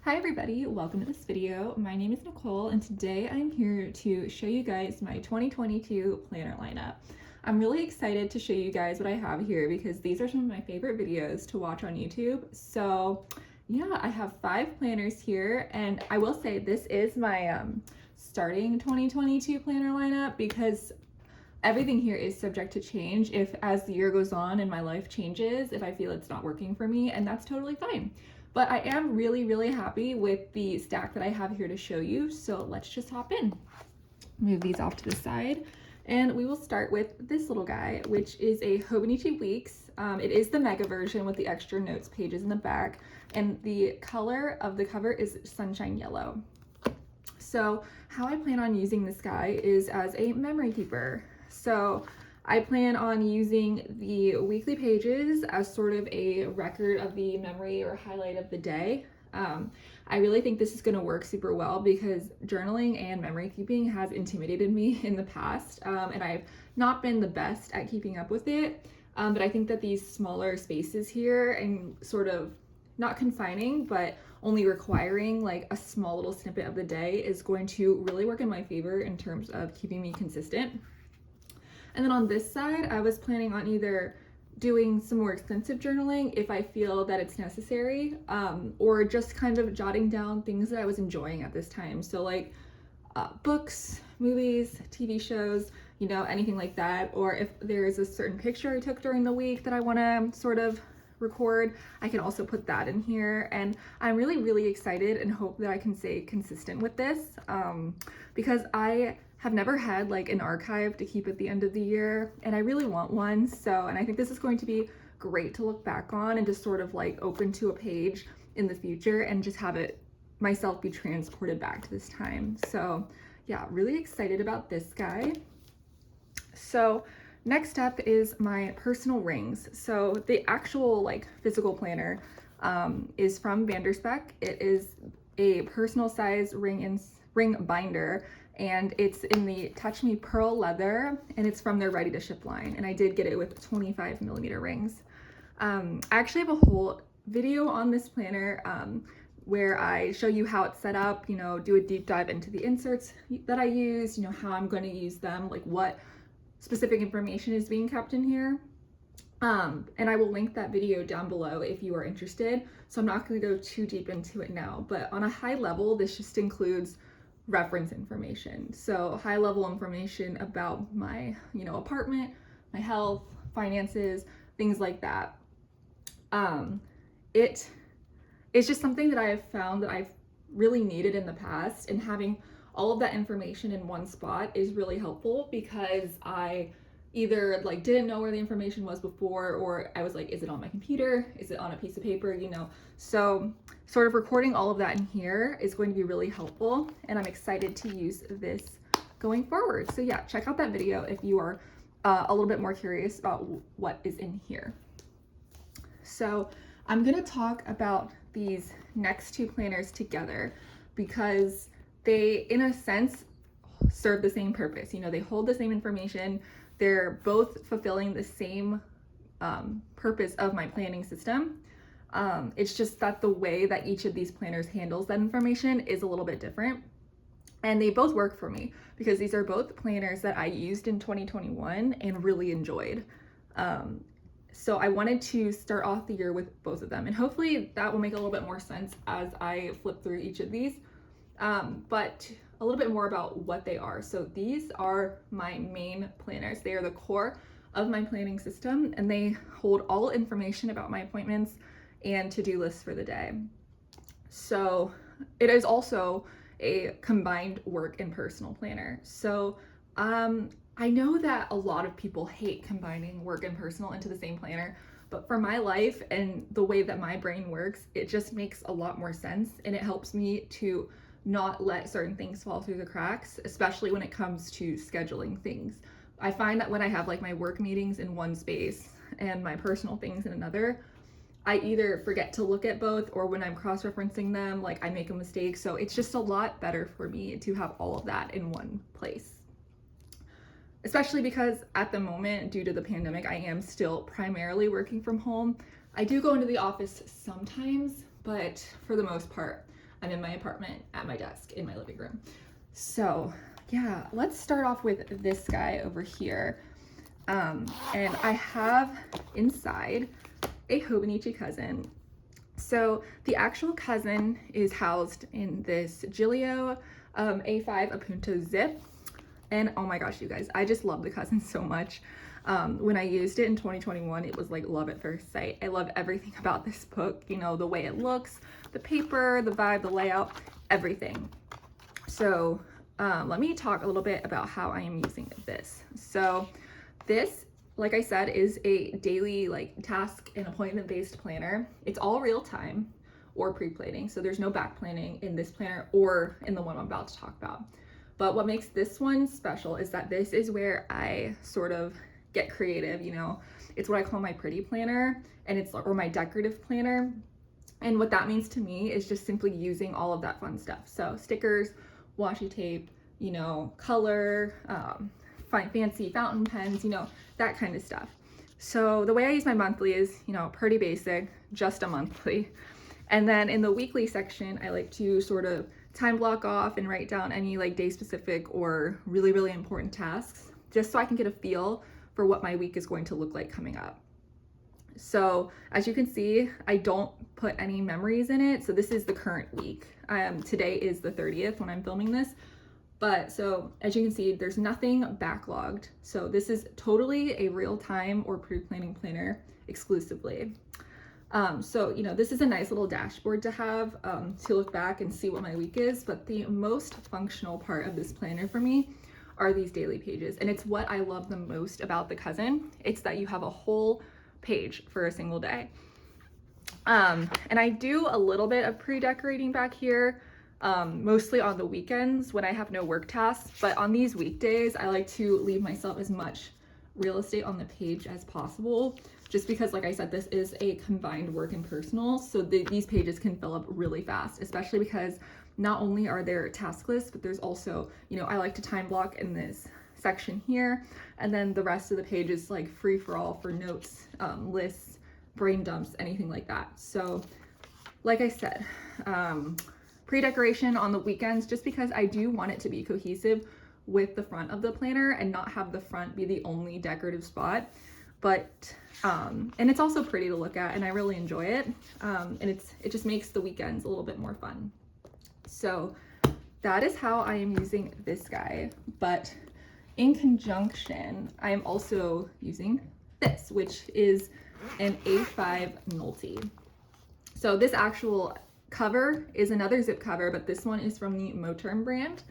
Hi everybody, welcome to this video. My name is Nicole and today I'm here to show you guys my 2022 planner lineup. I'm really excited to show you guys what I have here because these are some of my favorite videos to watch on YouTube. So yeah, I have 5 planners here, and I will say this is my starting 2022 planner lineup because everything here is subject to change if as the year goes on and my life changes, if I feel it's not working for me, and that's totally fine. But I am really happy with the stack that I have here to show you, so let's just hop in. Move these off to the side, and we will start with this little guy, which is a Hobonichi Weeks. It is the mega version with the extra notes pages in the back, and the color of the cover is sunshine yellow. So how I plan on using this guy is as a memory keeper. So I plan on using the weekly pages as sort of a record of the memory or highlight of the day. I really think this is going to work super well because journaling and memory keeping has intimidated me in the past, and I've not been the best at keeping up with it. But I think that these smaller spaces here and sort of not confining, but only requiring like a small little snippet of the day is going to really work in my favor in terms of keeping me consistent. And then on this side, I was planning on either doing some more extensive journaling if I feel that it's necessary, or just kind of jotting down things that I was enjoying at this time. So like books, movies, TV shows, you know, anything like that. Or if there's a certain picture I took during the week that I want to sort of record, I can also put that in here. And I'm really excited and hope that I can stay consistent with this, because I have never had like an archive to keep at the end of the year, and I really want one. And I think this is going to be great to look back on and just sort of like open to a page in the future and just have it myself be transported back to this time. So yeah, really excited about this guy. So next up is my personal rings. So the actual like physical planner is from Vanderspec. It is a personal size ring binder, and it's in the Touch Me Pearl leather, and it's from their ready to ship line. And I did get it with 25mm rings. I actually have a whole video on this planner where I show you how it's set up, you know, do a deep dive into the inserts that I use, you know, how I'm going to use them, like what specific information is being kept in here. And I will link that video down below if you are interested. So I'm not going to go too deep into it now, but on a high level, this just includes reference information. So high level information about my, you know, apartment, my health, finances, things like that. It's just something that I have found that I've really needed in the past, and having all of that information in one spot is really helpful because I either like didn't know where the information was before, or I was like, is it on my computer? Is it on a piece of paper? You know, so sort of recording all of that in here is going to be really helpful, and I'm excited to use this going forward. So yeah, check out that video if you are a little bit more curious about what is in here. So I'm gonna talk about these next 2 planners together because they, in a sense, serve the same purpose. You know, they hold the same information. They're both fulfilling the same purpose of my planning system. It's just that the way that each of these planners handles that information is a little bit different. And they both work for me because these are both planners that I used in 2021 and really enjoyed. So I wanted to start off the year with both of them, and hopefully that will make a little bit more sense as I flip through each of these. But a little bit more about what they are. So these are my main planners. They are the core of my planning system, and they hold all information about my appointments and to-do lists for the day. So it is also a combined work and personal planner. So I know that a lot of people hate combining work and personal into the same planner, but for my life and the way that my brain works, it just makes a lot more sense, and it helps me to not let certain things fall through the cracks, especially when it comes to scheduling things. I find that when I have like my work meetings in one space and my personal things in another, I either forget to look at both, or when I'm cross-referencing them, like I make a mistake. So it's just a lot better for me to have all of that in one place. Especially because at the moment, due to the pandemic, I am still primarily working from home. I do go into the office sometimes, but for the most part, I'm in my apartment at my desk in my living room. So yeah, let's start off with this guy over here. And I have inside a Hobonichi Cousin. So the actual cousin is housed in this Giglio A5 Appunto zip. And oh my gosh, you guys, I just love the cousin so much. When I used it in 2021, it was like love at first sight. I love everything about this book, you know, the way it looks, the paper, the vibe, the layout, everything. So let me talk a little bit about how I am using this. So this, like I said, is a daily like task and appointment based planner. It's all real time or pre-planning. So there's no back planning in this planner or in the one I'm about to talk about. But what makes this one special is that this is where I sort of get creative, you know. It's what I call my pretty planner, and it's or my decorative planner. And what that means to me is just simply using all of that fun stuff. So stickers, washi tape, you know, color, fancy fountain pens, you know, that kind of stuff. So the way I use my monthly is, you know, pretty basic, just a monthly. And then in the weekly section, I like to sort of time block off and write down any like day specific or really, really important tasks, just so I can get a feel for what my week is going to look like coming up. So as you can see, I don't put any memories in it. So this is the current week. Today is the 30th when I'm filming this. But so as you can see, there's nothing backlogged. So this is totally a real-time or pre-planning planner exclusively. So, you know, this is a nice little dashboard to have to look back and see what my week is. But the most functional part of this planner for me are these daily pages. And it's what I love the most about the Cousin. It's that you have a whole page for a single day. And I do a little bit of pre-decorating back here, mostly on the weekends when I have no work tasks. But on these weekdays, I like to leave myself as much real estate on the page as possible, just because, like I said, this is a combined work and personal. So these pages can fill up really fast, especially because not only are there task lists, but there's also, you know, I like to time block in this section here, and then the rest of the page is like free for all for notes, lists, brain dumps, anything like that. So like I said, pre-decoration on the weekends, just because I do want it to be cohesive with the front of the planner and not have the front be the only decorative spot. But and it's also pretty to look at, and I really enjoy it, and it just makes the weekends a little bit more fun. So that is how I am using this guy. But in conjunction, I am also using this, which is an A5 Nolty. So this actual cover is another zip cover, but this one is from the Moterm brand.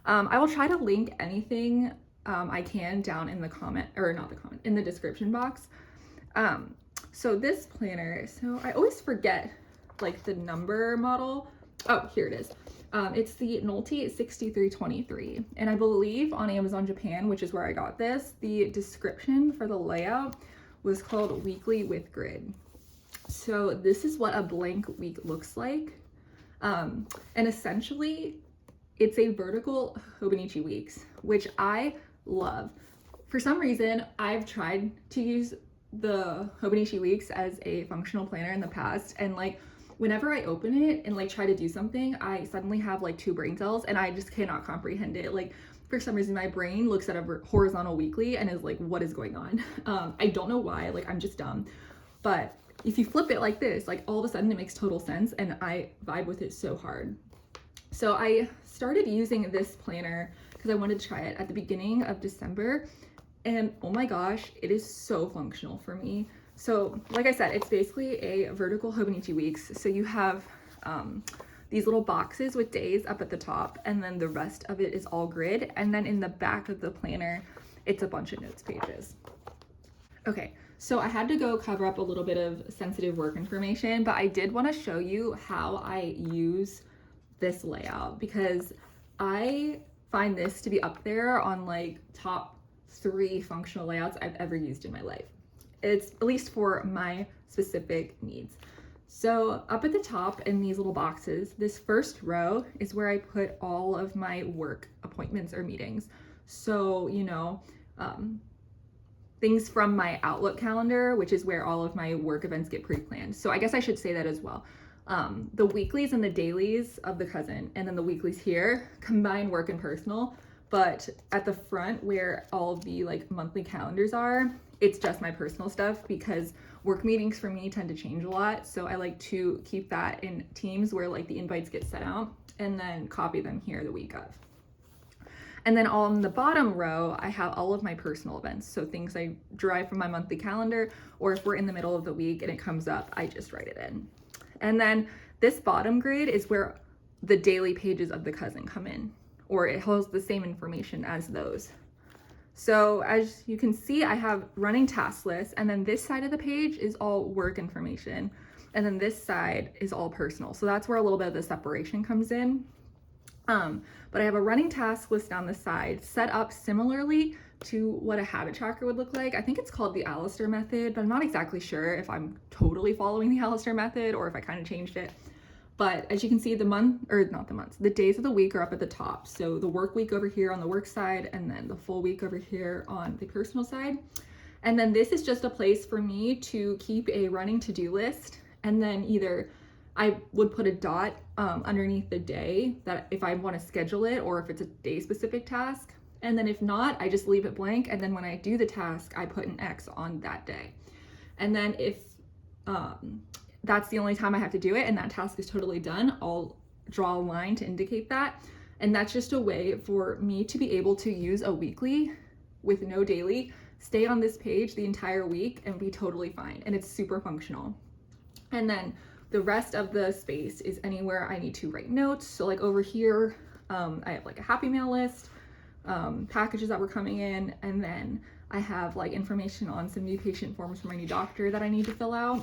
I will try to link anything I can down in the comment, or not the comment, in the description box. So this planner, so I always forget like the number model. Oh, here it is. It's the Nolty 6323, and I believe on Amazon Japan, which is where I got this, the description for the layout was called Weekly with Grid. So this is what a blank week looks like, and essentially it's a vertical Hobonichi weeks, which I love. For some reason, I've tried to use the Hobonichi weeks as a functional planner in the past, and like whenever I open it and like try to do something, I suddenly have like two brain cells and I just cannot comprehend it. Like for some reason, my brain looks at a horizontal weekly and is like, what is going on? I don't know why, like I'm just dumb. But if you flip it like this, like all of a sudden it makes total sense, and I vibe with it so hard. So I started using this planner because I wanted to try it at the beginning of December, and oh my gosh, it is so functional for me. So like I said, it's basically a vertical Hobonichi weeks. So you have these little boxes with days up at the top, and then the rest of it is all grid. And then in the back of the planner, it's a bunch of notes pages. Okay, so I had to go cover up a little bit of sensitive work information, but I did want to show you how I use this layout, because I find this to be up there on like top 3 functional layouts I've ever used in my life. It's at least for my specific needs. So up at the top in these little boxes, this first row is where I put all of my work appointments or meetings. So, you know, things from my Outlook calendar, which is where all of my work events get pre-planned. So I guess I should say that as well. The weeklies and the dailies of the cousin, and then the weeklies here combine work and personal. But at the front where all of the like monthly calendars are, it's just my personal stuff because work meetings for me tend to change a lot. So I like to keep that in Teams where like the invites get sent out and then copy them here the week of. And then on the bottom row, I have all of my personal events. So things I derive from my monthly calendar, or if we're in the middle of the week and it comes up, I just write it in. And then this bottom grid is where the daily pages of the cousin come in, or it holds the same information as those. So as you can see, I have running task lists, and then this side of the page is all work information. And then this side is all personal. So that's where a little bit of the separation comes in. But I have a running task list down the side set up similarly to what a habit tracker would look like. I think it's called the Alistair method, but I'm not exactly sure if I'm totally following the Alistair method or if I kind of changed it. But as you can see, the days of the week are up at the top. So the work week over here on the work side, and then the full week over here on the personal side. And then this is just a place for me to keep a running to-do list. And then either I would put a dot underneath the day that if I want to schedule it, or if it's a day specific task. And then if not, I just leave it blank. And then when I do the task, I put an X on that day. And then if that's the only time I have to do it and that task is totally done, I'll draw a line to indicate that. And that's just a way for me to be able to use a weekly with no daily, stay on this page the entire week and be totally fine. And it's super functional. And then the rest of the space is anywhere I need to write notes. So like over here, I have like a happy mail list, packages that were coming in, and then I have like information on some new patient forms for my new doctor that I need to fill out.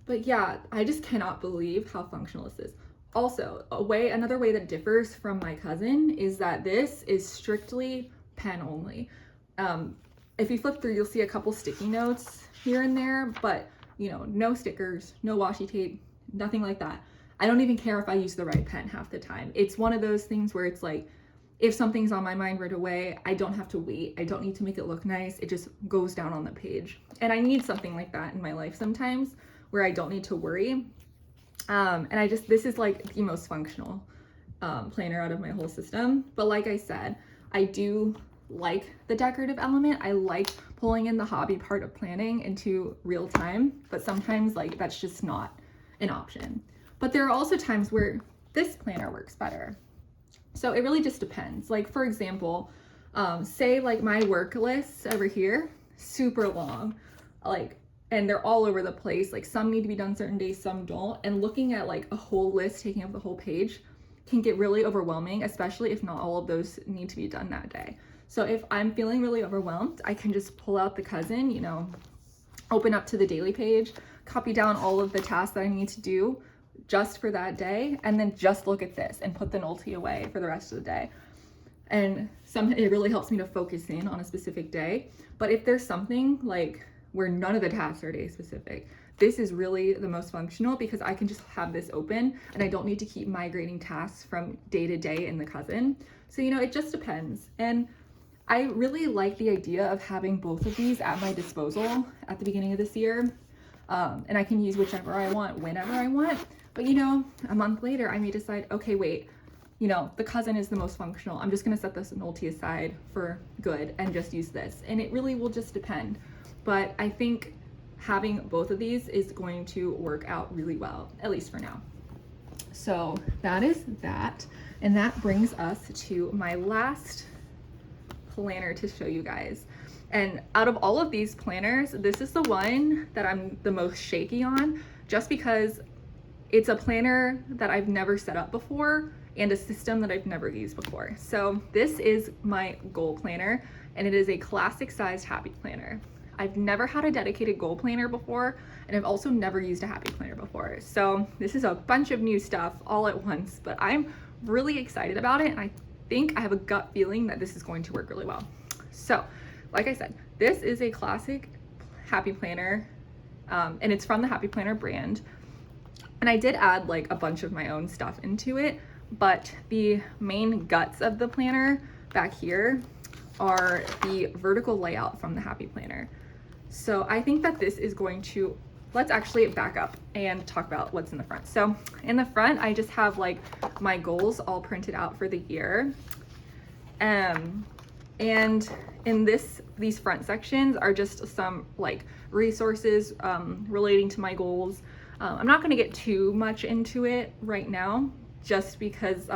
But yeah, I just cannot believe how functional this is. Also, another way that differs from my cousin is that this is strictly pen only. If you flip through, you'll see a couple sticky notes here and there, but you know, no stickers, no washi tape, nothing like that. I don't even care if I use the right pen half the time. It's one of those things where it's like, if something's on my mind right away, I don't have to wait. I don't need to make it look nice. It just goes down on the page. And I need something like that in my life sometimes where I don't need to worry. And this is like the most functional planner out of my whole system. But like I said, I do like the decorative element. I like pulling in the hobby part of planning into real time, but sometimes like that's just not an option. But there are also times where this planner works better. So it really just depends. Like for example, say like my work lists over here, super long, like, and they're all over the place. Like some need to be done certain days, some don't. And looking at like a whole list taking up the whole page can get really overwhelming, especially if not all of those need to be done that day. So if I'm feeling really overwhelmed, I can just pull out the cousin, you know, open up to the daily page, copy down all of the tasks that I need to do just for that day, and then just look at this and put the Nolty away for the rest of the day. And it really helps me to focus in on a specific day. But if there's something like where none of the tasks are day specific, this is really the most functional because I can just have this open and I don't need to keep migrating tasks from day to day in the cousin. So, you know, it just depends. And I really like the idea of having both of these at my disposal at the beginning of this year. And I can use whichever I want, whenever I want. But you know, a month later, I may decide, okay, wait, you know, the cousin is the most functional. I'm just gonna set this Nolty aside for good and just use this. And it really will just depend. But I think having both of these is going to work out really well, at least for now. So that is that. And that brings us to my last planner to show you guys. And out of all of these planners, this is the one that I'm the most shaky on, just because it's a planner that I've never set up before and a system that I've never used before. So this is my goal planner, and it is a classic sized happy planner. I've never had a dedicated goal planner before, and I've also never used a happy planner before. So this is a bunch of new stuff all at once, but I'm really excited about it, and I think I have a gut feeling that this is going to work really well. So like I said, this is a classic happy planner, and it's from the Happy Planner brand. And I did add like a bunch of my own stuff into it, but the main guts of the planner back here are the vertical layout from the Happy Planner. So I think that this is going to let's actually back up and talk about what's in the front. So in the front, I just have like my goals all printed out for the year. And in these front sections are just some like resources relating to my goals. I'm not going to get too much into it right now, just because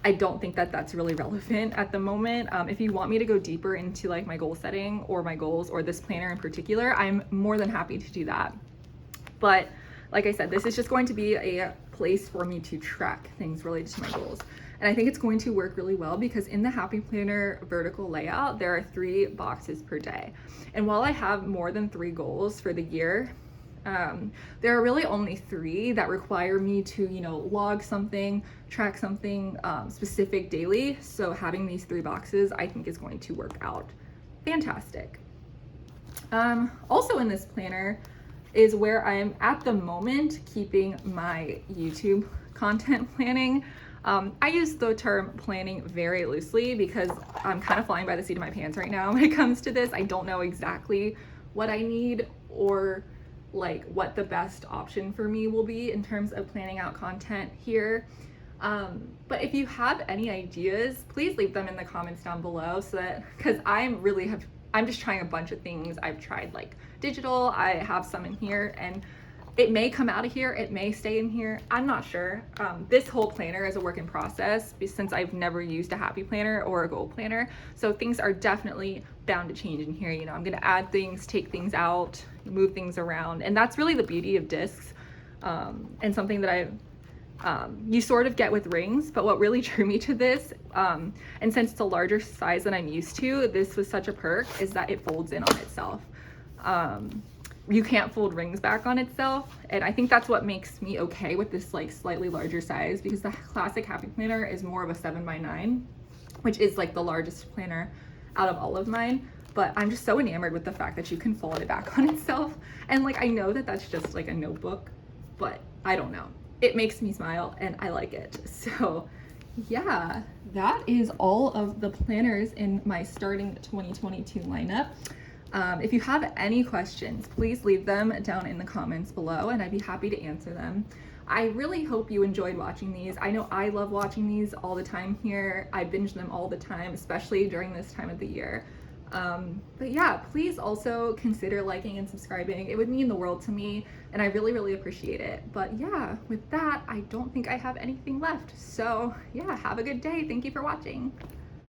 I don't think that that's really relevant at the moment. If you want me to go deeper into like my goal setting or my goals or this planner in particular, I'm more than happy to do that. But like I said, this is just going to be a place for me to track things related to my goals. And I think it's going to work really well because in the Happy Planner vertical layout, there are 3 boxes per day. And while I have more than 3 goals for the year, there are really only 3 that require me to, you know, log something, track something specific daily. So having these 3 boxes, I think is going to work out fantastic. Also in this planner is where I'm at the moment keeping my YouTube content planning. I use the term planning very loosely because I'm kind of flying by the seat of my pants right now when it comes to this. I don't know exactly what I need or like what the best option for me will be in terms of planning out content here. But if you have any ideas, please leave them in the comments down below so that, because I'm just trying a bunch of things. I've tried like digital, I have some in here, and it may come out of here, it may stay in here, I'm not sure. This whole planner is a work in process since I've never used a Happy Planner or a goal planner. So things are definitely bound to change in here. You know, I'm gonna add things, take things out, move things around. And that's really the beauty of discs, and something that you sort of get with rings, but what really drew me to this, and since it's a larger size than I'm used to, this was such a perk, is that it folds in on itself. You can't fold rings back on itself, and I think that's what makes me okay with this like slightly larger size, because the classic Happy Planner is more of a 7x9, which is like the largest planner out of all of mine. But I'm just so enamored with the fact that you can fold it back on itself. And like, I know that that's just like a notebook, but I don't know, it makes me smile and I like it. So yeah, that is all of the planners in my starting 2022 lineup. If you have any questions, please leave them down in the comments below and I'd be happy to answer them. I really hope you enjoyed watching these. I know I love watching these all the time here. I binge them all the time, especially during this time of the year. But yeah, please also consider liking and subscribing. It would mean the world to me and I really, really appreciate it. But yeah, with that, I don't think I have anything left. So yeah, have a good day. Thank you for watching.